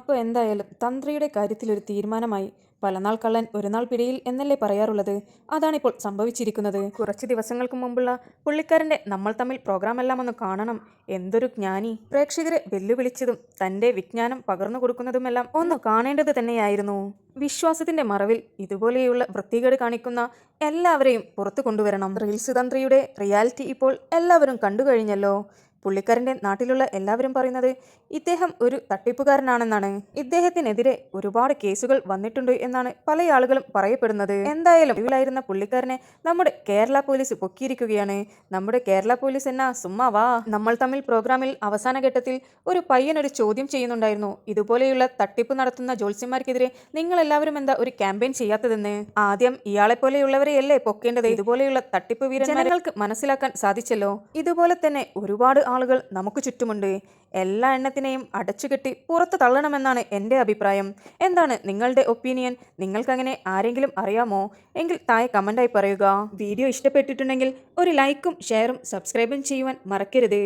അപ്പോൾ എന്തായാലും തന്ത്രിയുടെ കാര്യത്തിലൊരു തീരുമാനമായി. പലനാൾ കള്ളൻ ഒരു നാൾ പിടിയിൽ എന്നല്ലേ പറയാറുള്ളത്. അതാണിപ്പോൾ സംഭവിച്ചിരിക്കുന്നത്. കുറച്ച് ദിവസങ്ങൾക്ക് മുമ്പുള്ള പുള്ളിക്കാരൻ്റെ നമ്മൾ തമ്മിൽ പ്രോഗ്രാമെല്ലാം ഒന്ന് കാണണം. എന്തൊരു ജ്ഞാനി. പ്രേക്ഷകരെ വെല്ലുവിളിച്ചതും തൻ്റെ വിജ്ഞാനം പകർന്നു കൊടുക്കുന്നതുമെല്ലാം ഒന്ന് കാണേണ്ടത് തന്നെയായിരുന്നു. വിശ്വാസത്തിന്റെ മറവിൽ ഇതുപോലെയുള്ള വൃത്തികേട് കാണിക്കുന്ന എല്ലാവരെയും പുറത്തു കൊണ്ടുവരണം. റീൽസ് തന്ത്രിയുടെ റിയാലിറ്റി ഇപ്പോൾ എല്ലാവരും കണ്ടുകഴിഞ്ഞല്ലോ. പുള്ളിക്കാരൻ്റെ നാട്ടിലുള്ള എല്ലാവരും പറയുന്നത് ഇദ്ദേഹം ഒരു തട്ടിപ്പുകാരനാണെന്നാണ്. ഇദ്ദേഹത്തിനെതിരെ ഒരുപാട് കേസുകൾ വന്നിട്ടുണ്ട് എന്നാണ് പല ആളുകളും പറയപ്പെടുന്നത്. എന്തായാലും ഒടുവിലായിരുന്ന പുള്ളിക്കാരനെ നമ്മുടെ കേരള പോലീസ് പൊക്കിയിരിക്കുകയാണ്. നമ്മുടെ കേരള പോലീസ് എന്നാ സുമ്മാ വാ. നമ്മൾ തമ്മിൽ പ്രോഗ്രാമിൽ അവസാന ഘട്ടത്തിൽ ഒരു പയ്യനൊരു ചോദ്യം ചെയ്യുന്നുണ്ടായിരുന്നു. ഇതുപോലെയുള്ള തട്ടിപ്പ് നടത്തുന്ന ജോത്സ്യന്മാർക്കെതിരെ നിങ്ങൾ എല്ലാവരും എന്താ ഒരു ക്യാമ്പയിൻ ചെയ്യാത്തതെന്ന്. ആദ്യം ഇയാളെ പോലെയുള്ളവരെയല്ലേ പൊക്കേണ്ടത്. ഇതുപോലെയുള്ള തട്ടിപ്പ് ജനങ്ങൾക്ക് മനസ്സിലാക്കാൻ സാധിച്ചല്ലോ. ഇതുപോലെ തന്നെ ഒരുപാട് ആളുകൾ നമുക്ക് ചുറ്റുമുണ്ട്. എല്ലാ എണ്ണത്തിനെയും അടച്ചുകെട്ടി പുറത്ത് തള്ളണമെന്നാണ് എൻ്റെ അഭിപ്രായം. എന്താണ് നിങ്ങളുടെ ഒപ്പീനിയൻ? നിങ്ങൾക്കങ്ങനെ ആരെങ്കിലും അറിയാമോ? എങ്കിൽ താഴെ കമൻ്റായി പറയുക. വീഡിയോ ഇഷ്ടപ്പെട്ടിട്ടുണ്ടെങ്കിൽ ഒരു ലൈക്കും ഷെയറും സബ്സ്ക്രൈബും ചെയ്യുവാൻ മറക്കരുത്.